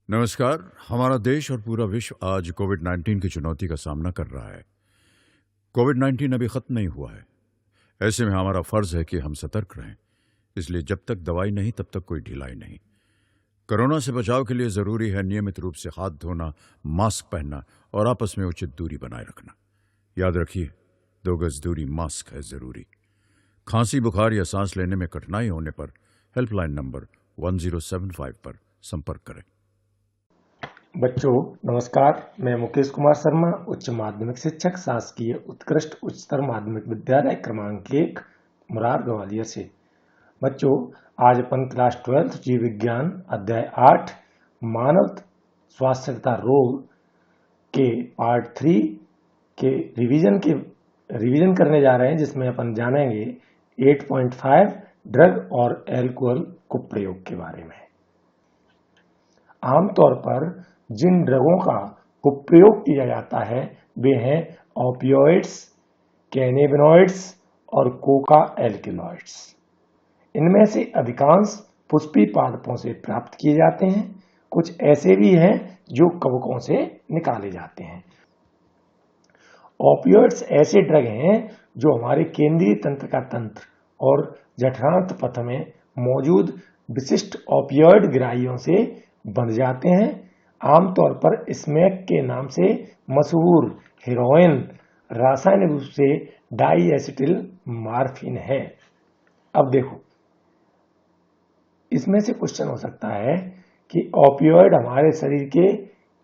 नमस्कार। हमारा देश और पूरा विश्व आज कोविड-19 की चुनौती का सामना कर रहा है। कोविड-19 अभी खत्म नहीं हुआ है। ऐसे में हमारा फर्ज है कि हम सतर्क रहें। इसलिए जब तक दवाई नहीं तब तक कोई ढिलाई नहीं। कोरोना से बचाव के लिए जरूरी है नियमित रूप से हाथ धोना, मास्क पहनना और आपस में उचित दूरी बनाए रखना। याद रखिए, 2 गज दूरी मास्क है जरूरी। खांसी, बुखार या सांस लेने में कठिनाई होने पर हेल्पलाइन नंबर 1075 पर संपर्क करें। बच्चों नमस्कार। मैं मुकेश कुमार शर्मा, उच्च माध्यमिक शिक्षक, शासकीय उत्कृष्ट उच्चतर माध्यमिक विद्यालय क्रमांक 1 मुरार ग्वालियर से। बच्चों आज अपन क्लास 12 जीव विज्ञान अध्याय 8 मानव स्वास्थ्यता रोग के पार्ट 3 के रिवीजन करने जा रहे हैं, जिसमें अपन जानेंगे 8.5 ड्रग और एल्कोहल कुप्रयोग के बारे में। आमतौर पर जिन ड्रगों का उपयोग किया जाता है वे हैं ओपियोइड्स, कैनेबिनॉइड्स और कोका एल्कलॉइड्स। इनमें से अधिकांश पुष्पी पादपों से प्राप्त किए जाते हैं। कुछ ऐसे भी हैं जो कवकों से निकाले जाते हैं। ओपियोइड्स ऐसे ड्रग हैं जो हमारे केंद्रीय तंत्र का तंत्र और जठरांत्र पथ में मौजूद विशिष्ट ओपियोइड ग्राहियों से बंध जाते हैं। आमतौर पर स्मैक के नाम से मशहूर हेरोइन रासायनिक रूप से डाईएसिटिल मॉर्फिन है। अब देखो, इसमें से क्वेश्चन हो सकता है कि ओपियोइड हमारे शरीर के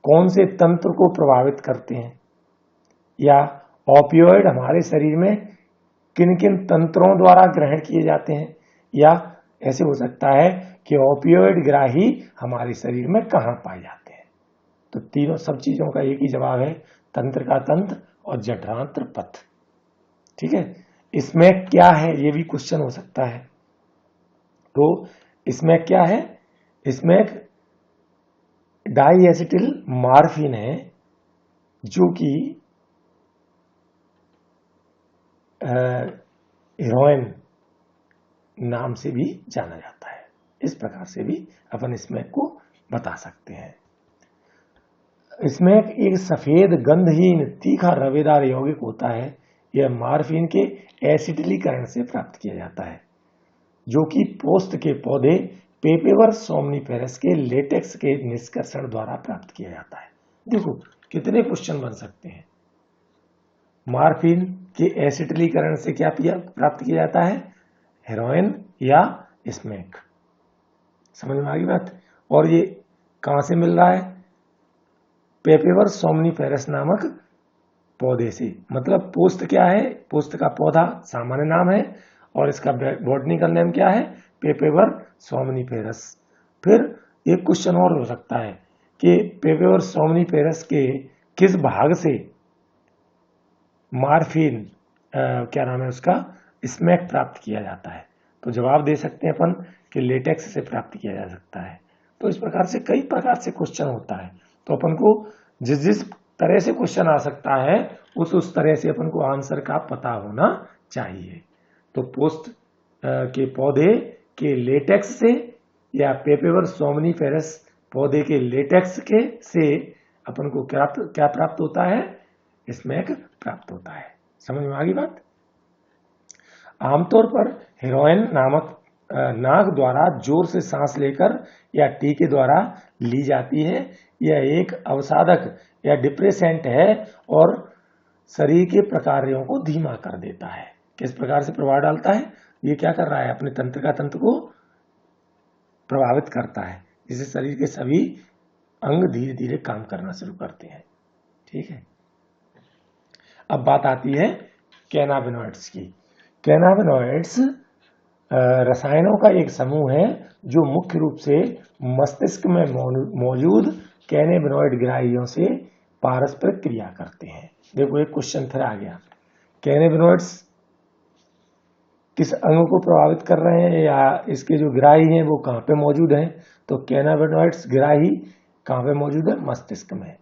कौन से तंत्र को प्रभावित करते हैं, या ओपियोइड हमारे शरीर में किन किन तंत्रों द्वारा ग्रहण किए जाते हैं, या ऐसे हो सकता है कि ओपियोइड ग्राही हमारे शरीर में कहां पाए जाते हैं। तो तीनों सब चीजों का एक ही जवाब है, तंत्र का तंत्र और जठरांत्र पथ। ठीक है, इसमें क्या है ये भी क्वेश्चन हो सकता है। तो इसमें क्या है, इसमें डाईएसिटिल मॉर्फिन है जो कि हेरोइन नाम से भी जाना जाता है। इस प्रकार से भी अपन स्मैक को बता सकते हैं। स्मैक एक सफेद गंधहीन तीखा रवेदार यौगिक होता है। यह मॉर्फिन के एसिटिलीकरण से प्राप्त किया जाता है, जो कि पोस्त के पौधे पेपेवर सोमनिफेरस के लेटेक्स के निष्कर्षण द्वारा प्राप्त किया जाता है। देखो कितने क्वेश्चन बन सकते हैं। मॉर्फिन के एसिटिलीकरण से क्या प्राप्त किया जाता है, हेरोइन या स्मैक। समझ में आ गई बात। और ये कहां से मिल रहा है, पेपेवर सोमनिफेरस नामक पौधे से। मतलब पोस्त क्या है, पोस्त का पौधा सामान्य नाम है और इसका बॉटनिकल नेम क्या है, पेपेवर सोमनिफेरस। फिर एक क्वेश्चन और हो सकता है कि पेपेवर सोमनिफेरस के किस भाग से मॉर्फिन क्या नाम है उसका, स्मैक प्राप्त किया जाता है। तो जवाब दे सकते हैं अपन कि लेटेक्स से प्राप्त किया जा सकता है। तो इस प्रकार से कई प्रकार से क्वेश्चन होता है। तो अपन को जिस जिस तरह से क्वेश्चन आ सकता है उस तरह से अपन को आंसर का पता होना चाहिए। तो पोस्त के पौधे के लेटेक्स से या पेपेवर सोमनिफेरस पौधे के लेटेक्स के से अपन को क्या प्राप्त होता है, स्मैक प्राप्त होता है। समझ में आ गई बात। आमतौर पर हेरोइन नामक नाक द्वारा जोर से सांस लेकर या टीके द्वारा ली जाती है। यह एक अवसादक या डिप्रेसेंट है और शरीर के प्रकार्यों को धीमा कर देता है। किस प्रकार से प्रभाव डालता है, ये क्या कर रहा है, अपने तंत्र को प्रभावित करता है, जिससे शरीर के सभी अंग धीरे धीरे काम करना शुरू करते हैं। ठीक है, अब बात आती है कैनाबिनॉइड्स की। कैनाबिनॉइड्स रसायनों का एक समूह है जो मुख्य रूप से मस्तिष्क में मौजूद कैनाबिनॉइड ग्राहियों से पारस्परिक क्रिया करते हैं। देखो एक क्वेश्चन फिर आ गया, कैनाबिनॉइड्स किस अंग को प्रभावित कर रहे हैं, या इसके जो ग्राही हैं वो कहाँ पे मौजूद हैं। तो कैनाबिनॉइड्स ग्राही कहाँ पे मौजूद है, मस्तिष्क में।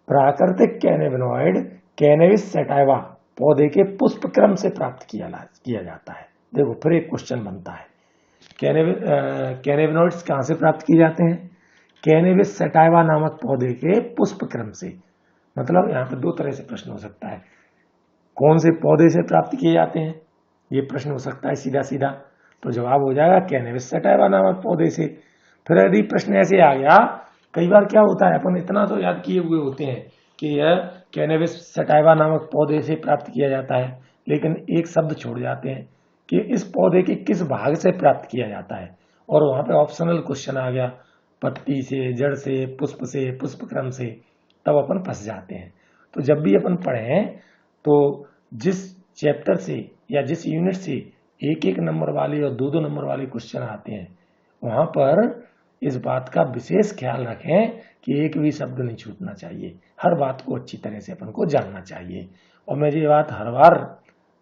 प्राकृतिक कैनाबिनॉइड कैनबिस सैटाइवा पौधे के पुष्प क्रम से प्राप्त किया जाता है। देखो फिर एक क्वेश्चन बनता है, कैनाबिनॉइड्स कहाँ से प्राप्त किए जाते हैं। कैनेबिस सटाइवा नामक पौधे के पुष्प क्रम से। मतलब यहाँ पे दो तरह से प्रश्न हो सकता है, कौन से पौधे से प्राप्त किए जाते हैं, ये प्रश्न हो सकता है सीधा सीधा। तो जवाब हो जाएगा कैनेबिस सटाइवा नामक पौधे से। फिर यदि प्रश्न ऐसे आ गया, कई बार क्या होता है, अपन इतना तो याद किए हुए होते हैं कि यह कैनेबिस सटाइवा नामक पौधे से प्राप्त किया जाता है, लेकिन एक शब्द छोड़ जाते हैं कि इस पौधे के किस भाग से प्राप्त किया जाता है, और वहां पे ऑप्शनल क्वेश्चन आ गया, पत्ती से, जड़ से, पुष्प से, पुष्प क्रम से, तब अपन फंस जाते हैं। तो जब भी अपन पढ़ें तो जिस चैप्टर से या जिस यूनिट से एक एक नंबर वाले और दो दो नंबर वाले क्वेश्चन आते हैं, वहां पर इस बात का विशेष ख्याल रखें कि एक भी शब्द नहीं छूटना चाहिए, हर बात को अच्छी तरह से अपन को जानना चाहिए। और मैं ये बात हर बार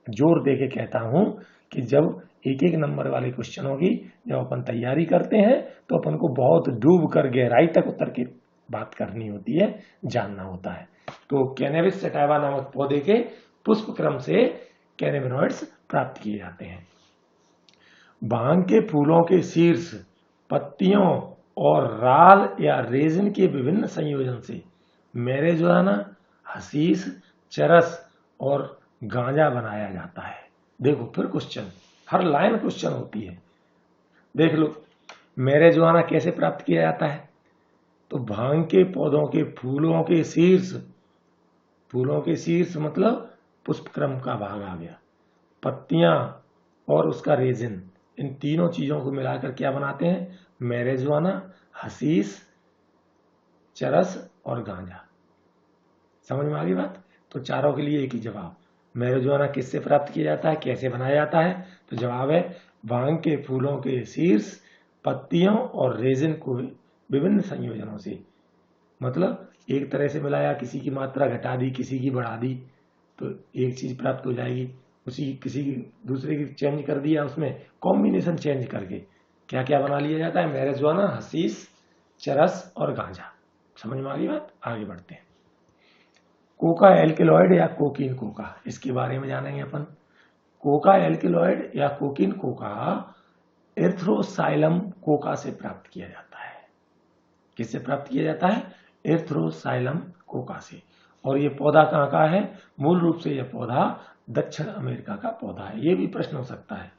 जोर दे के कहता हूं कि जब एक एक नंबर वाले क्वेश्चन होगी, जब अपन तैयारी करते हैं तो अपन को बहुत डूब कर गहराई तक उतर के बात करनी होती है, जानना होता है। तो कैनेबिस सटाइवा नामक पौधे के पुष्प क्रम से कैनेबिनॉइड्स प्राप्त किए जाते हैं। भांग के फूलों के शीर्ष, पत्तियों और राल या रेजिन के विभिन्न संयोजन से मैरिजुआना, हशीश, चरस और गांजा बनाया जाता है। देखो फिर क्वेश्चन, हर लाइन क्वेश्चन होती है। देख लो, मैरिजुआना कैसे प्राप्त किया जाता है, तो भांग के पौधों के फूलों के शीर्ष, फूलों के शीर्ष मतलब पुष्प क्रम का भाग आ गया, पत्तियां और उसका रेजिन, इन तीनों चीजों को मिलाकर क्या बनाते हैं, मैरिजुआना, हशीश, चरस और गांजा। समझ में आ गई बात। तो चारों के लिए एक ही जवाब, मैरिजुआना किससे प्राप्त किया जाता है, कैसे बनाया जाता है, तो जवाब है भांग के फूलों के शीर्ष, पत्तियों और रेजिन को विभिन्न संयोजनों से। मतलब एक तरह से मिलाया, किसी की मात्रा घटा दी, किसी की बढ़ा दी, तो एक चीज प्राप्त हो जाएगी। उसी किसी की दूसरे की चेंज कर दिया, उसमें कॉम्बिनेशन चेंज करके क्या क्या बना लिया जाता है, मैरिजुआना, हशीश, चरस और गांजा। समझ में आ गई बात। आगे बढ़ते हैं। कोका एल्केलॉइड या कोकीन कोका, इसके बारे में जानेंगे अपन। कोका एल्केलॉइड या कोकीन कोका एर्थ्रोसाइलम कोका से प्राप्त किया जाता है। किससे प्राप्त किया जाता है, एर्थ्रोसाइलम कोका से। और ये पौधा कहाँ का है, मूल रूप से यह पौधा दक्षिण अमेरिका का पौधा है। ये भी प्रश्न हो सकता है,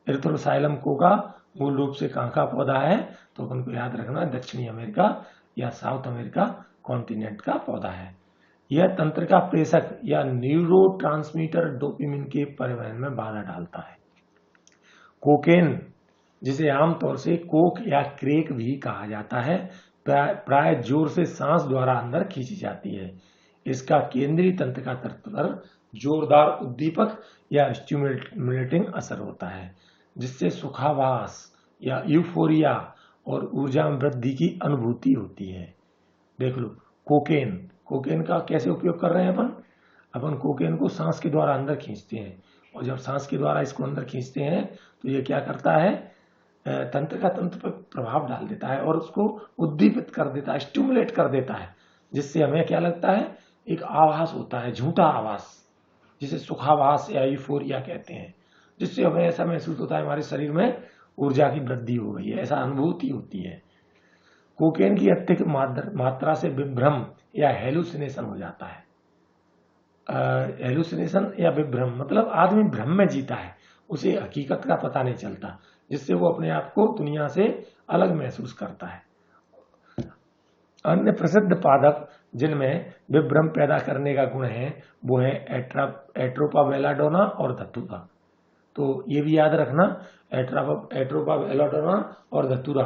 एर्थ्रोसाइलम कोका मूल रूप से कहाँ का पौधा है, तो अपन को याद रखना दक्षिणी अमेरिका या साउथ अमेरिका कॉन्टिनेंट का पौधा है। यह तंत्रिका प्रेषक या न्यूरोट्रांसमीटर डोपामिन के परिवहन में बाधा डालता है। कोकेन, जिसे आमतौर से कोक या क्रेक भी कहा जाता है, प्राय जोर से सांस द्वारा अंदर खींची जाती है। इसका केंद्रीय तंत्रिका तंत्र पर जोरदार उद्दीपक या स्टिमुलेटिंग असर होता है, जिससे सुखाभास या यूफोरिया और ऊर्जा में वृद्धि की अनुभूति होती है। देख लो, कोकेन, कोकेन का कैसे उपयोग कर रहे हैं अपन कोकेन को सांस के द्वारा अंदर खींचते हैं, और जब सांस के द्वारा इसको अंदर खींचते हैं तो ये क्या करता है, तंत्रिका तंत्र पर प्रभाव डाल देता है और उसको उद्दीपित कर देता है, स्टिमुलेट कर देता है, जिससे हमें क्या लगता है, एक आभास होता है, झूठा आभास, जिसे सुखाभास या यूफोरिया कहते हैं, जिससे हमें ऐसा महसूस होता है हमारे शरीर में ऊर्जा की वृद्धि हो गई है, ऐसा अनुभूति होती है। कोकेन की अत्यधिक मात्रा से विभ्रम या हेलुसिनेशन हो जाता है। हेलुसिनेशन या विभ्रम मतलब आदमी भ्रम में जीता है, उसे हकीकत का पता नहीं चलता, जिससे वो अपने आप को दुनिया से अलग महसूस करता है। अन्य प्रसिद्ध पादप जिनमें विभ्रम पैदा करने का गुण है वो है एट्रोपा बेलाडोना और धतूरा। तो ये भी याद रखना, एट्रोपा बेलाडोना और धतूरा,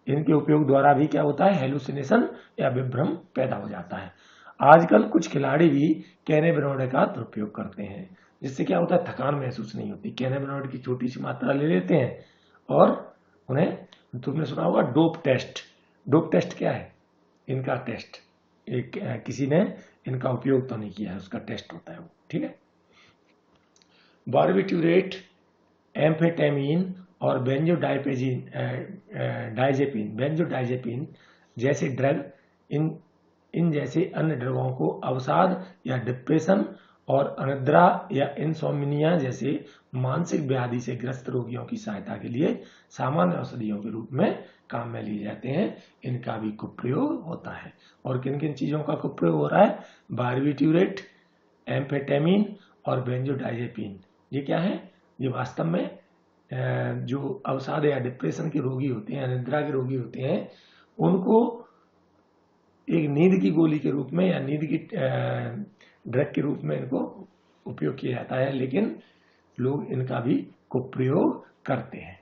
इनके उपयोग द्वारा भी क्या होता है, हेलुसिनेशन या विभ्रम पैदा हो जाता है। आजकल कुछ खिलाड़ी भी कैनेबिनॉइड का दुरुपयोग करते हैं, जिससे क्या होता है, थकान महसूस नहीं होती। कैनेबिनॉइड की छोटी सी मात्रा ले लेते हैं और उन्हें, तुमने सुना होगा डोप टेस्ट। डोप टेस्ट क्या है, इनका टेस्ट, किसी ने इनका उपयोग तो नहीं किया है, उसका टेस्ट होता है वो, ठीक है। बार्बिट्यूरेट, एम्फेटामिन और बेंजोडाइजेपिन जैसे ड्रग इन जैसे अन्य ड्रगों को अवसाद या डिप्रेशन और अनिद्रा या इंसोम्निया जैसे मानसिक व्याधि से ग्रस्त रोगियों की सहायता के लिए सामान्य औषधियों के रूप में काम में लिए जाते हैं। इनका भी कुप्रयोग होता है। और किन किन चीजों का कुप्रयोग हो रहा है? बार्बिट्यूरेट, एम्फेटामिन और बेंजोडाइजेपिन। ये क्या है? ये वास्तव में जो अवसाद या डिप्रेशन के रोगी होते हैं, अनिद्रा के रोगी होते हैं, उनको एक नींद की गोली के रूप में या नींद की ड्रग के रूप में इनको उपयोग किया जाता है, लेकिन लोग इनका भी कुप्रयोग करते हैं।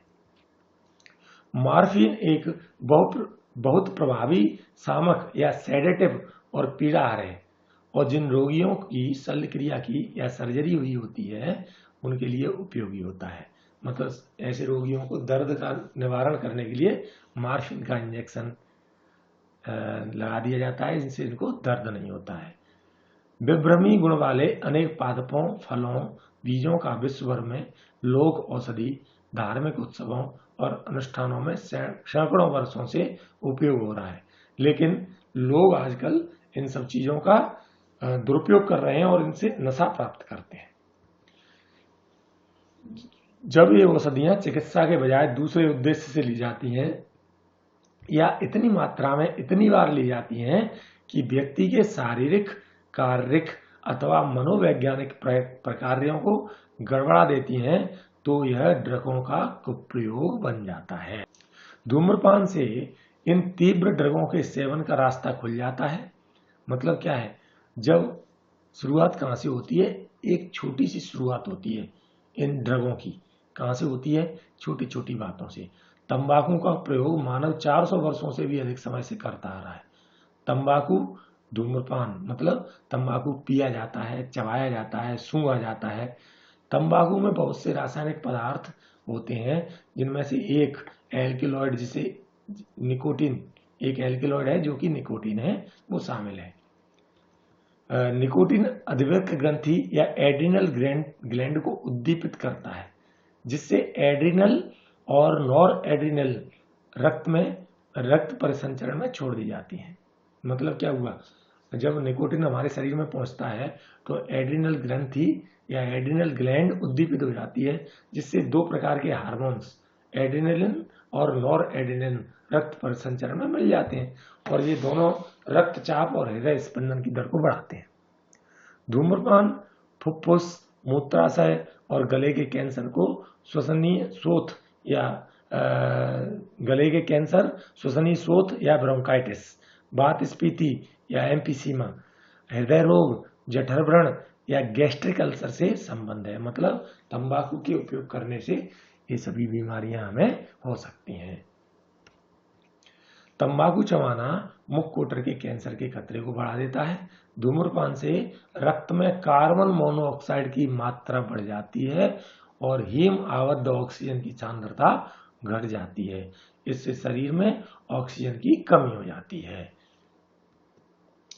मॉर्फिन एक बहुत प्रभावी शामक या सेडेटिव और पीड़ाहार है, और जिन रोगियों की शल्य क्रिया की या सर्जरी हुई होती है उनके लिए उपयोगी होता है। मतलब ऐसे रोगियों को दर्द का निवारण करने के लिए मॉर्फिन का इंजेक्शन लगा दिया जाता है, जिनसे इनको दर्द नहीं होता है। विभ्रमी गुण वाले अनेक पादपों, फलों, बीजों का विश्व भर में लोक औषधि, धार्मिक उत्सवों और अनुष्ठानों में सैकड़ों वर्षों से उपयोग हो रहा है, लेकिन लोग आजकल इन सब चीजों का दुरुपयोग कर रहे हैं और इनसे नशा प्राप्त करते हैं। जब ये औषधियां चिकित्सा के बजाय दूसरे उद्देश्य से ली जाती हैं या इतनी मात्रा में इतनी बार ली जाती हैं कि व्यक्ति के शारीरिक, शारीरिक अथवा मनोवैज्ञानिक प्रकार्यों को गड़बड़ा देती हैं, तो यह ड्रगों का कुप्रयोग बन जाता है। धूम्रपान से इन तीव्र ड्रगों के सेवन का रास्ता खुल जाता है। मतलब क्या है? जब शुरुआत कहाँ से होती है? एक छोटी सी शुरुआत होती है इन ड्रगों की। कहाँ से होती है? छोटी छोटी बातों से। तंबाकू का प्रयोग मानव 400 वर्षों से भी अधिक समय से करता आ रहा है। तंबाकू, धूम्रपान मतलब तंबाकू पिया जाता है, चबाया जाता है, सूंघा जाता है। तंबाकू में बहुत से रासायनिक पदार्थ होते हैं, जिनमें से एक एल्किलॉइड, जिसे निकोटीन, एक एल्किलॉइड है जो कि निकोटीन है, वो शामिल है। निकोटीन अधिवृक्क ग्रंथि या एड्रिनल ग्लैंड को उद्दीपित करता है, जिससे एड्रिनल और नॉर एड्रिनल रक्त परिसंचरण में छोड़ दी जाती है। मतलब क्या हुआ? जब निकोटीन हमारे शरीर में पहुंचता है तो एड्रिनल ग्रंथि या एड्रिनल ग्लैंड उद्दीपित हो जाती है, जिससे दो प्रकार के हार्मोन्स एड्रिनलिन और नॉर एड्रिनलिन रक्त परिसंचरण में मिल जाते हैं, और ये दोनों रक्तचाप और हृदय स्पंदन की दर को बढ़ाते हैं। धूम्रपान फुफ्फुस, मूत्राशय और गले के कैंसर को श्वसनीय शोथ या गले के कैंसर, श्वसनीय शोथ या ब्रोंकाइटिस, वातस्फीति या एम्फीसीमा, हृदय रोग, जठर व्रण या गैस्ट्रिक अल्सर से संबंध है। मतलब तंबाकू के उपयोग करने से ये सभी बीमारियां हमें हो सकती हैं। तंबाकू चबाना मुखकोटर के कैंसर के खतरे को बढ़ा देता है। धूम्रपान से रक्त में कार्बन मोनोऑक्साइड की मात्रा बढ़ जाती है और हीम आबद्ध ऑक्सीजन की सांद्रता घट जाती है। इससे शरीर में ऑक्सीजन की कमी हो जाती है।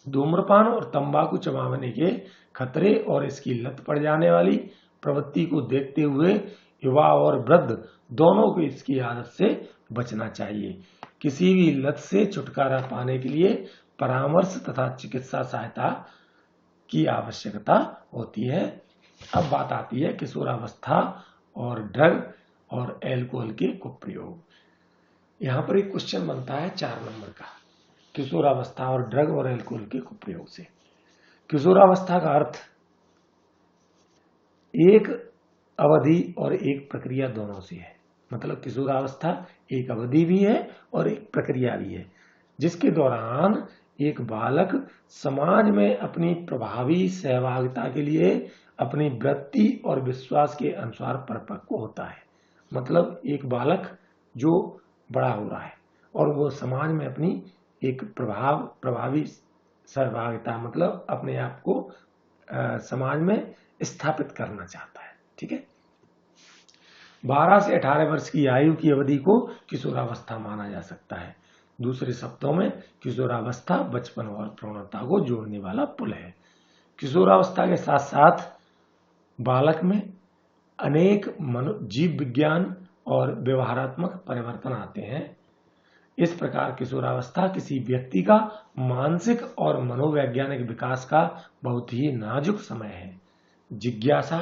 धूम्रपान और तंबाकू चबाने के खतरे और इसकी लत पड़ जाने वाली प्रवृत्ति को देखते हुए युवा और वृद्ध दोनों को इसकी आदत से बचना चाहिए। किसी भी लत से छुटकारा पाने के लिए परामर्श तथा चिकित्सा सहायता की आवश्यकता होती है। अब बात आती है किशोरावस्था और ड्रग और एल्कोहल के कुप्रयोग। यहाँ पर एक क्वेश्चन बनता है 4 नंबर का, किशोरावस्था और ड्रग और एल्कोहल के कुप्रयोग से। किशोरावस्था का अर्थ एक अवधि और एक प्रक्रिया दोनों से है। मतलब किशोरावस्था एक अवधि भी है और एक प्रक्रिया भी है, जिसके दौरान एक बालक समाज में अपनी प्रभावी सहभागिता के लिए अपनी वृत्ति और विश्वास के अनुसार परिपक्व होता है। मतलब एक बालक जो बड़ा हो रहा है और वो समाज में अपनी एक प्रभावी सहभागिता, मतलब अपने आप को समाज में स्थापित करना चाहता है। ठीक है। 12 से 18 वर्ष की आयु की अवधि को किशोरावस्था माना जा सकता है। दूसरे शब्दों में किशोरावस्था बचपन और प्रौढ़ता को जोड़ने वाला पुल है। किशोरावस्था के साथ साथ बालक में अनेक जीव विज्ञान और व्यवहारात्मक परिवर्तन आते हैं। इस प्रकार किशोरावस्था किसी व्यक्ति का मानसिक और मनोवैज्ञानिक विकास का बहुत ही नाजुक समय है। जिज्ञासा,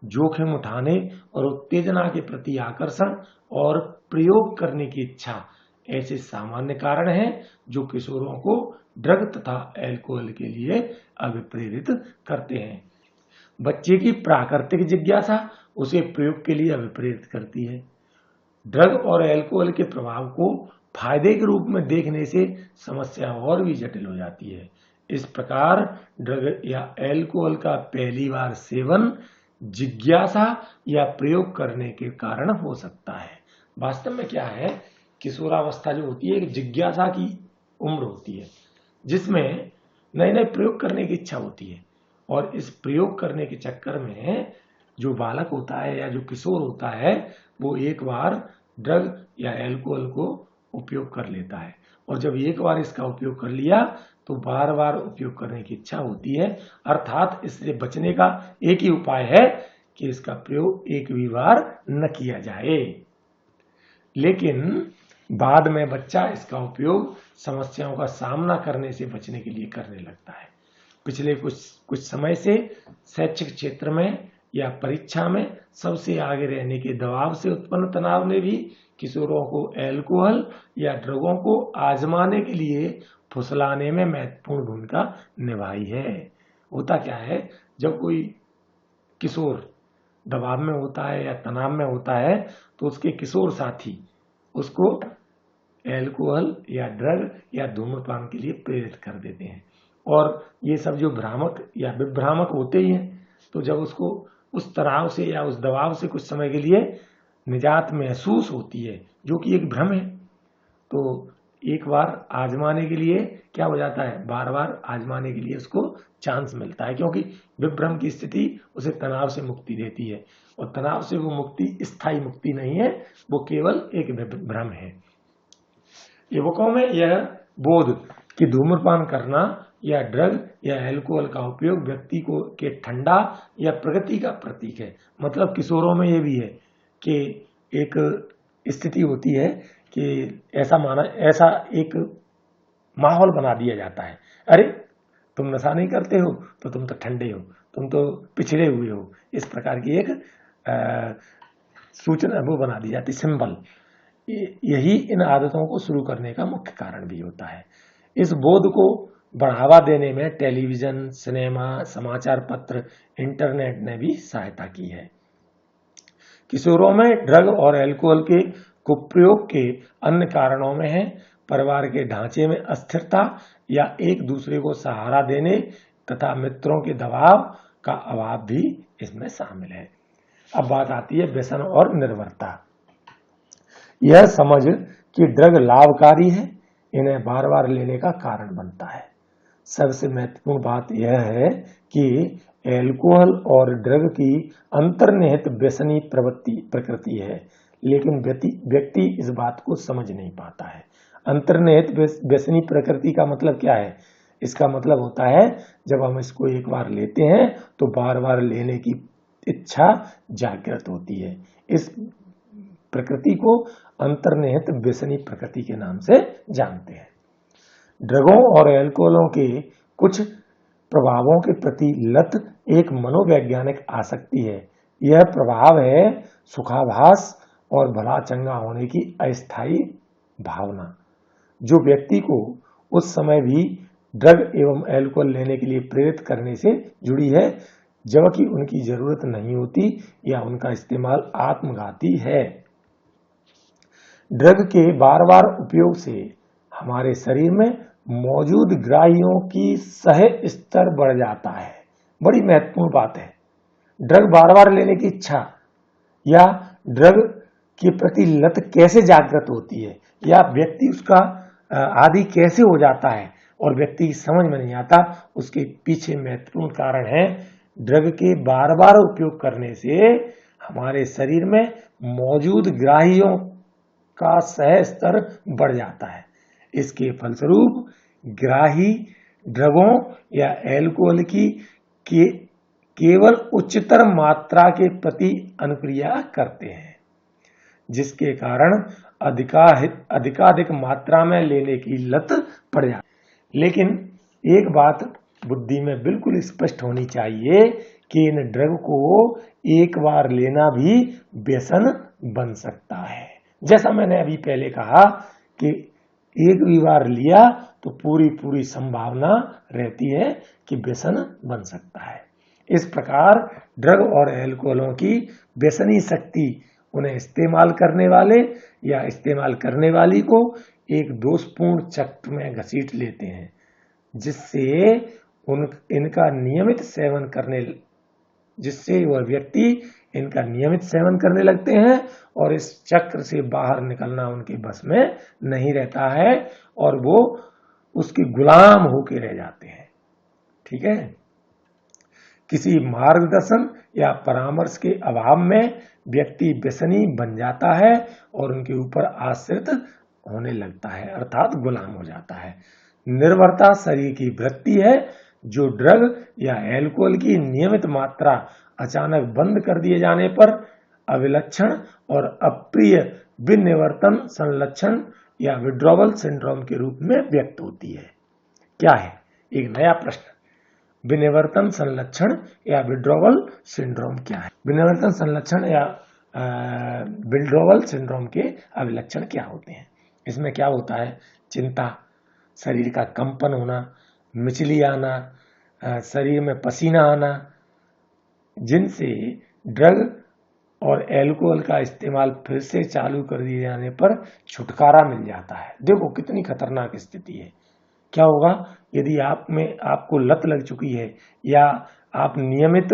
जोखिम उठाने और उत्तेजना के प्रति आकर्षण और प्रयोग करने की इच्छा ऐसे सामान्य कारण हैं जो किशोरों को ड्रग तथा अल्कोहल के लिए अभिप्रेरित करते हैं। बच्चे की प्राकृतिक जिज्ञासा उसे प्रयोग के लिए अभिप्रेरित करती है। ड्रग और अल्कोहल के प्रभाव को फायदे के रूप में देखने से समस्या और भी जटिल हो जाती है। इस प्रकार ड्रग या अल्कोहल का पहली बार सेवन जिज्ञासा या प्रयोग करने के कारण हो सकता है। वास्तव में क्या है, किशोरावस्था जो होती है एक जिज्ञासा की उम्र होती है जिसमें नए नए प्रयोग करने की इच्छा होती है, और इस प्रयोग करने के चक्कर में जो बालक होता है या जो किशोर होता है वो एक बार ड्रग या अल्कोहल को उपयोग कर लेता है, और जब एक बार इसका उपयोग कर लिया तो बार बार उपयोग करने की इच्छा होती है। अर्थात इससे बचने का एक ही उपाय है कि इसका प्रयोग एक भी बार न किया जाए। लेकिन बाद में बच्चा इसका उपयोग समस्याओं का सामना करने से बचने के लिए करने लगता है। पिछले कुछ समय से शैक्षिक क्षेत्र में या परीक्षा में सबसे आगे रहने के दबाव से उत्पन्न तनाव ने भी किशोरों को अल्कोहल या ड्रगों को आजमाने के लिए फुसलाने में महत्वपूर्ण भूमिका निभाई है। होता क्या है, जब कोई किशोर दबाव में होता है या तनाव में होता है तो उसके किशोर साथी उसको अल्कोहल या ड्रग या धूम्रपान के लिए प्रेरित कर देते हैं, और ये सब जो भ्रामक या विभ्रामक होते ही हैं। तो जब उसको उस तनाव से या उस दबाव से कुछ समय के लिए निजात महसूस होती है, जो कि एक भ्रम है, तो एक बार आजमाने के लिए क्या हो जाता है, बार बार आजमाने के लिए उसको चांस मिलता है, क्योंकि विभ्रम की स्थिति उसे तनाव से मुक्ति देती है, और तनाव से वो मुक्ति स्थायी मुक्ति नहीं है, वो केवल एक भ्रम है। युवकों में यह बोध कि धूम्रपान करना या ड्रग या अल्कोहल का उपयोग व्यक्ति को के ठंडा या प्रगति का प्रतीक है। मतलब किशोरों में ये भी है कि एक स्थिति होती है कि ऐसा एक माहौल बना दिया जाता है, अरे तुम नशा नहीं करते हो तो तुम तो ठंडे हो, तुम तो पिछड़े हुए हो, इस प्रकार की एक सूचना वो बना दी जाती, सिंबल। यही इन आदतों को शुरू करने का मुख्य कारण भी होता है। इस बोध को बढ़ावा देने में टेलीविजन, सिनेमा, समाचार पत्र, इंटरनेट ने भी सहायता की है। किशोरों में ड्रग और अल्कोहल के कुप्रयोग के अन्य कारणों में है परिवार के ढांचे में अस्थिरता या एक दूसरे को सहारा देने तथा मित्रों के दबाव का अभाव भी इसमें शामिल है। अब बात आती है व्यसन और निर्भरता। यह समझ कि ड्रग लाभकारी है इन्हें बार बार लेने का कारण बनता है। सबसे महत्वपूर्ण बात यह है कि अल्कोहल और ड्रग की अंतर्निहित व्यसनी प्रकृति है, लेकिन व्यक्ति इस बात को समझ नहीं पाता है। अंतर्निहित व्यसनी प्रकृति का मतलब क्या है? इसका मतलब होता है जब हम इसको एक बार लेते हैं तो बार बार लेने की इच्छा जागृत होती है। इस प्रकृति को अंतर्निहित व्यसनी प्रकृति के नाम से जानते हैं। ड्रगों और अल्कोहलों के कुछ प्रभावों के प्रति लत एक मनोवैज्ञानिक आसक्ति है। यह प्रभाव है सुखाभास और भला चंगा होने की अस्थायी भावना, जो व्यक्ति को उस समय भी ड्रग एवं अल्कोहल लेने के लिए प्रेरित करने से जुड़ी है जबकि उनकी जरूरत नहीं होती या उनका इस्तेमाल आत्मघाती है। ड्रग के बार बार उपयोग से हमारे शरीर में मौजूद ग्राहियों की सह स्तर बढ़ जाता है। बड़ी महत्वपूर्ण बात है। ड्रग बार बार लेने की इच्छा या ड्रग के प्रति लत कैसे जागृत होती है या व्यक्ति उसका आदी कैसे हो जाता है और व्यक्ति की समझ में नहीं आता, उसके पीछे महत्वपूर्ण कारण है ड्रग के बार बार उपयोग करने से हमारे शरीर में मौजूद ग्राहियों का सह स्तर बढ़ जाता है। इसके फलस्वरूप ग्राही ड्रगों या अल्कोहल की केवल उच्चतर मात्रा के प्रति अनुक्रिया करते हैं, जिसके कारण अधिकाधिक मात्रा में लेने की लत पड़ जाती है। लेकिन एक बात बुद्धि में बिल्कुल स्पष्ट होनी चाहिए कि इन ड्रग को एक बार लेना भी व्यसन बन सकता है। जैसा मैंने अभी पहले कहा कि एक भी बार लिया तो पूरी पूरी संभावना रहती है कि व्यसन बन सकता है। इस प्रकार ड्रग और अल्कोहलों की व्यसनी शक्ति उन्हें इस्तेमाल करने वाले या इस्तेमाल करने वाली को एक दोषपूर्ण चक्र में घसीट लेते हैं, जिससे इनका नियमित सेवन करने जिससे वह व्यक्ति इनका नियमित सेवन करने लगते हैं और इस चक्र से बाहर निकलना उनके बस में नहीं रहता है और वो उसके गुलाम होके रह जाते हैं। ठीक है। किसी मार्गदर्शन या परामर्श के अभाव में व्यक्ति व्यसनी बन जाता है और उनके ऊपर आश्रित होने लगता है, अर्थात गुलाम हो जाता है। निर्भरता शरीर की वृत्ति है जो ड्रग या अल्कोहल की नियमित मात्रा अचानक बंद कर दिए जाने पर अविलक्षण और अप्रिय विनिवर्तन संलक्षण या विड्रॉवल सिंड्रोम के रूप में व्यक्त होती है। क्या है? एक नया प्रश्न। विनिवर्तन संलक्षण या विड्रॉवल सिंड्रोम क्या है? विनिवर्तन संलक्षण या विड्रॉवल सिंड्रोम के अविलक्षण क्या होते हैं? इसमें क्या होता है? चिंता, शरीर का कंपन होना, मिचली आना, शरीर में पसीना आना, जिनसे ड्रग और अल्कोहल का इस्तेमाल फिर से चालू कर दिए जाने पर छुटकारा मिल जाता है। देखो कितनी खतरनाक स्थिति है। क्या होगा यदि आपको लत लग चुकी है या आप नियमित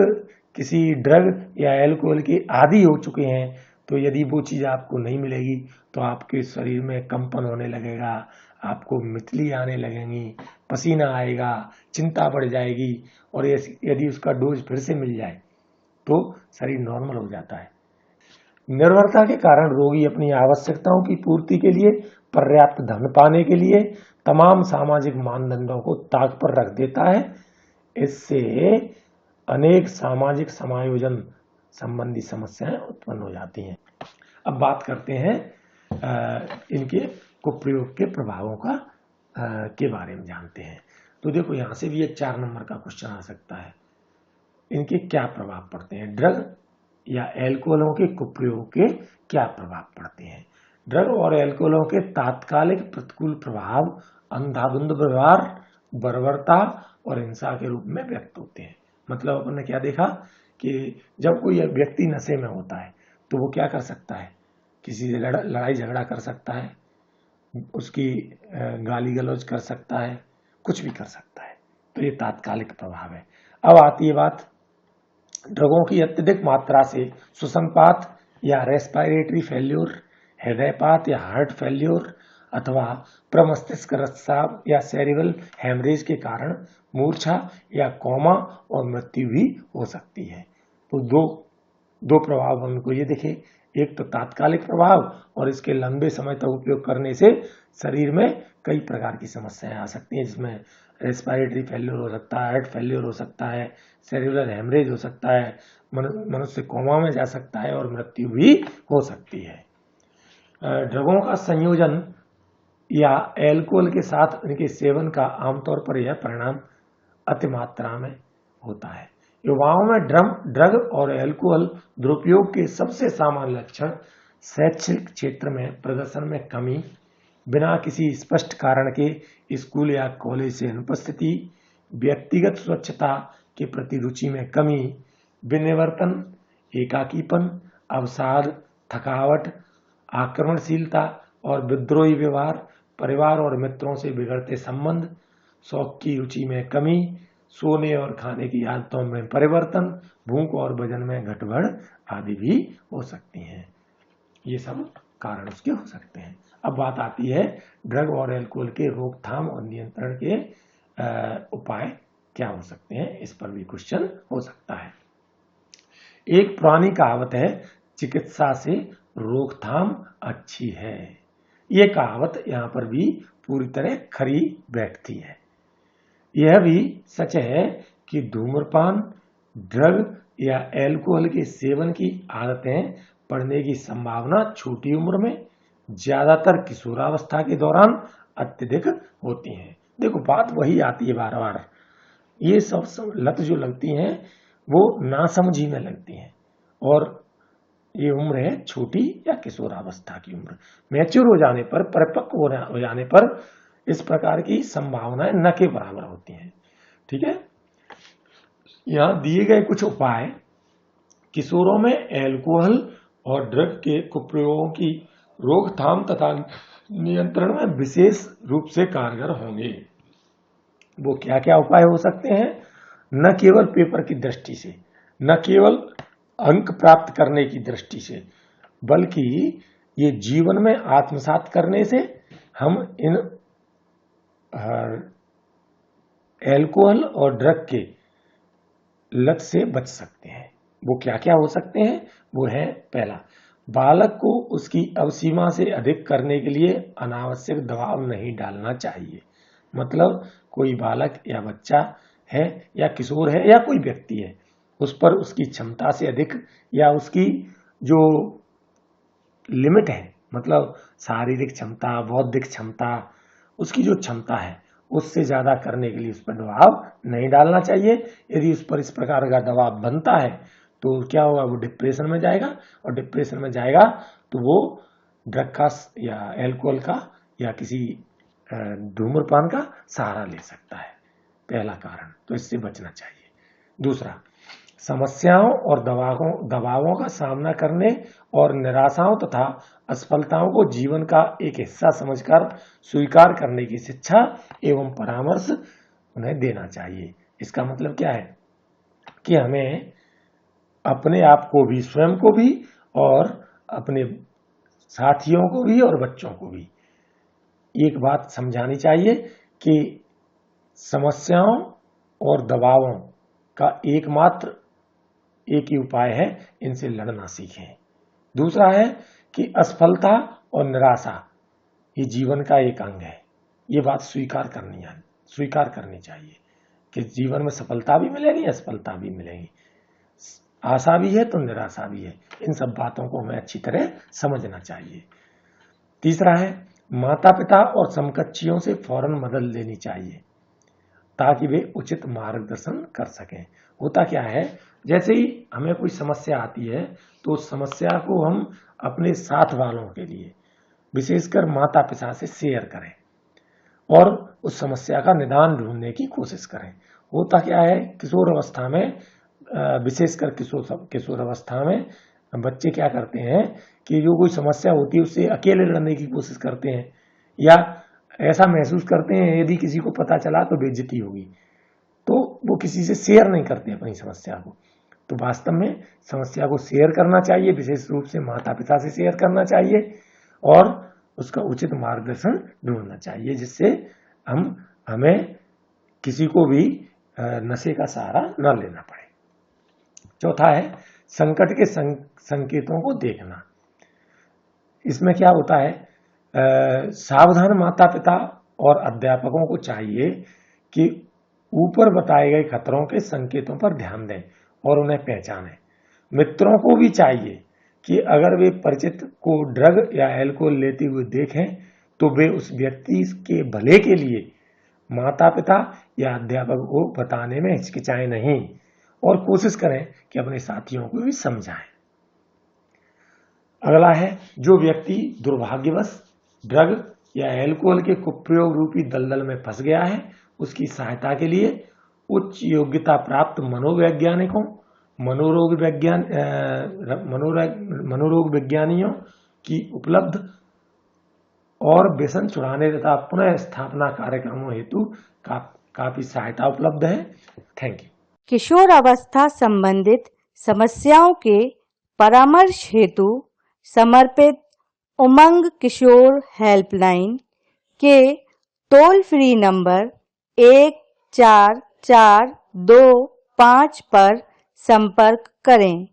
किसी ड्रग या अल्कोहल के आदी हो चुके हैं, तो यदि वो चीज आपको नहीं मिलेगी तो आपके शरीर में कंपन होने लगेगा, आपको मितली आने लगेंगी, पसीना आएगा, चिंता बढ़ जाएगी और यदि उसका डोज फिर से मिल जाए तो शरीर नॉर्मल हो जाता है। निर्भरता के कारण रोगी अपनी आवश्यकताओं की पूर्ति के लिए पर्याप्त धन पाने के लिए तमाम सामाजिक मानदंडों को ताक पर रख देता है। इससे अनेक सामाजिक समायोजन संबंधी समस्याएं उत्पन्न हो जाती हैं। अब बात करते हैं इनके कुप्रयोग के प्रभावों के बारे में जानते हैं। तो देखो यहां से भी एक 4 नंबर का क्वेश्चन आ सकता है। इनके क्या प्रभाव पड़ते हैं? ड्रग या अल्कोहलों के कुप्रयोग के क्या प्रभाव पड़ते हैं? ड्रग और अल्कोहलों के तात्कालिक प्रतिकूल प्रभाव अंधाधुंध व्यवहार, बर्बरता और हिंसा के रूप में व्यक्त होते हैं। मतलब अपन ने क्या देखा कि जब कोई व्यक्ति नशे में होता है तो वो क्या कर सकता है? किसी से लड़ाई झगड़ा कर सकता है, उसकी गाली गलौज कर सकता है, कुछ भी कर सकता है। तो ये तात्कालिक प्रभाव है। अब आती है बात ड्रगों की अत्यधिक मात्रा से श्वसनपात या रेस्पिरेटरी फेल्योर, हृदयपात या हार्ट फेल्योर अथवा प्रमस्तिष्क रक्तस्राव या सेरिब्रल हेमरेज के कारण मूर्छा या कोमा और मृत्यु भी हो सकती है। तो दो प्रभाव हमको ये दिखे, एक तो तात्कालिक प्रभाव और इसके लंबे समय तक उपयोग करने से शरीर में कई प्रकार की समस्याएं आ सकती हैं, जिसमें रेस्पिरेटरी फेल्योर हो सकता है, हार्ट फेल्योर हो सकता है, सेरिब्रल हेमरेज हो सकता है, मनुष्य कोमा में जा सकता है और मृत्यु भी हो सकती है। ड्रगों का संयोजन या अल्कोहल के साथ इनके सेवन का आमतौर पर यह परिणाम अति मात्रा में होता है। युवाओं में ड्रग और अल्कोहल दुरुपयोग के सबसे सामान्य लक्षण शैक्षिक क्षेत्र में प्रदर्शन में कमी, बिना किसी स्पष्ट कारण के स्कूल या कॉलेज से अनुपस्थिति, व्यक्तिगत स्वच्छता के प्रति रुचि में कमी, विनिवर्तन, एकाकीपन, अवसाद, थकावट, आक्रमणशीलता और विद्रोही व्यवहार, परिवार और मित्रों से बिगड़ते संबंध, शौक की रुचि में कमी, सोने और खाने की आदतों में परिवर्तन, भूख और वजन में घटबढ़ आदि भी हो सकती हैं। ये सब कारण उसके हो सकते हैं। अब बात आती है ड्रग और अल्कोहल के रोकथाम और नियंत्रण के उपाय क्या हो सकते हैं, इस पर भी क्वेश्चन हो सकता है। एक पुरानी कहावत है, चिकित्सा से रोकथाम अच्छी है। ये कहावत यहाँ पर भी पूरी तरह खरी बैठती है। यह भी सच है कि धूम्रपान, ड्रग या अल्कोहल के सेवन की आदतें पड़ने की संभावना छोटी उम्र में, ज्यादातर किशोरावस्था के दौरान अत्यधिक होती हैं। देखो बात वही आती है बार बार, ये सब लत जो लगती हैं वो नासमझी में लगती हैं, और ये उम्र है छोटी या किशोरावस्था की उम्र। मैच्योर हो जाने पर, परिपक्व हो जाने पर इस प्रकार की संभावनाएं न के बराबर होती हैं। ठीक है, यहाँ दिए गए कुछ उपाय किशोरों में एल्कोहल और ड्रग के कुप्रयोगों की रोकथाम तथा नियंत्रण में विशेष रूप से कारगर होंगे। वो क्या क्या उपाय हो सकते हैं? न केवल पेपर की दृष्टि से, न केवल अंक प्राप्त करने की दृष्टि से, बल्कि ये जीवन में आत्मसात करने से हम इन एल्कोहल और ड्रग के लत से बच सकते हैं। वो क्या क्या हो सकते हैं? वो है, पहला, बालक को उसकी अवसीमा से अधिक करने के लिए अनावश्यक दबाव नहीं डालना चाहिए। मतलब कोई बालक या बच्चा है या किशोर है या कोई व्यक्ति है, उस पर उसकी क्षमता से अधिक या उसकी जो लिमिट है, मतलब शारीरिक क्षमता, बौद्धिक क्षमता, उसकी जो क्षमता है उससे ज्यादा करने के लिए उस पर दबाव नहीं डालना चाहिए। यदि उस पर इस प्रकार का दबाव बनता है तो क्या होगा? वो डिप्रेशन में जाएगा, और डिप्रेशन में जाएगा तो वो ड्रग का या एल्कोहल का या किसी धूम्रपान का सहारा ले सकता है। पहला कारण, तो इससे बचना चाहिए। दूसरा, समस्याओं और दबावों का सामना करने और निराशाओं तथा असफलताओं को जीवन का एक हिस्सा समझकर स्वीकार करने की शिक्षा एवं परामर्श उन्हें देना चाहिए। इसका मतलब क्या है कि हमें अपने आप को भी, स्वयं को भी, और अपने साथियों को भी और बच्चों को भी एक बात समझानी चाहिए कि समस्याओं और दबावों का एकमात्र एक ही उपाय है, इनसे लड़ना सीखें। दूसरा है कि असफलता और निराशा ये जीवन का एक अंग है। ये बात स्वीकार करनी चाहिए कि जीवन में सफलता भी मिलेगी, असफलता भी मिलेगी, आशा भी है तो निराशा भी है। इन सब बातों को हमें अच्छी तरह समझना चाहिए। तीसरा है, माता पिता और समकक्षियों से फौरन मदद लेनी चाहिए ताकि वे उचित मार्गदर्शन कर सकें। होता क्या है, जैसे ही हमें कोई समस्या आती है तो उस समस्या को हम अपने साथ वालों के लिए, विशेषकर माता पिता से शेयर करें और उस समस्या का निदान ढूंढने की कोशिश करें। होता क्या है, किशोर अवस्था में, विशेषकर किशोर अवस्था में बच्चे क्या करते हैं कि जो कोई समस्या होती है उससे अकेले लड़ने की कोशिश करते हैं, या ऐसा महसूस करते हैं यदि किसी को पता चला तो बेइज्जती होगी, तो वो किसी से शेयर नहीं करते अपनी समस्या को। तो वास्तव में समस्या को शेयर करना चाहिए, विशेष रूप से माता पिता से शेयर करना चाहिए और उसका उचित मार्गदर्शन ढूंढना चाहिए, जिससे हमें किसी को भी नशे का सहारा न लेना पड़े। चौथा है, संकट के संकेतों को देखना। इसमें क्या होता है, सावधान माता पिता और अध्यापकों को चाहिए कि ऊपर बताए गए खतरों के संकेतों पर ध्यान दें और उन्हें पहचानें। मित्रों को भी चाहिए कि अगर वे परिचित को ड्रग या एल्कोहल लेते हुए देखें तो वे उस व्यक्ति के भले के लिए माता पिता या अध्यापक को बताने में हिचकिचाएं नहीं और कोशिश करें कि अपने साथियों को भी समझाएं। अगला है, जो व्यक्ति दुर्भाग्यवश ड्रग या एल्कोहल के कुप्रयोग रूपी दलदल में फंस गया है, उसकी सहायता के लिए उच्च योग्यता प्राप्त मनोवैज्ञानिकों, मनोरोग विज्ञानियों की उपलब्ध और व्यसन छुड़ाने तथा पुनः स्थापना कार्यक्रमों हेतु काफी सहायता उपलब्ध है। Thank you. किशोर अवस्था संबंधित समस्याओं के परामर्श हेतु समर्पित उमंग किशोर हेल्पलाइन के टोल फ्री नंबर 144225 पर संपर्क करें।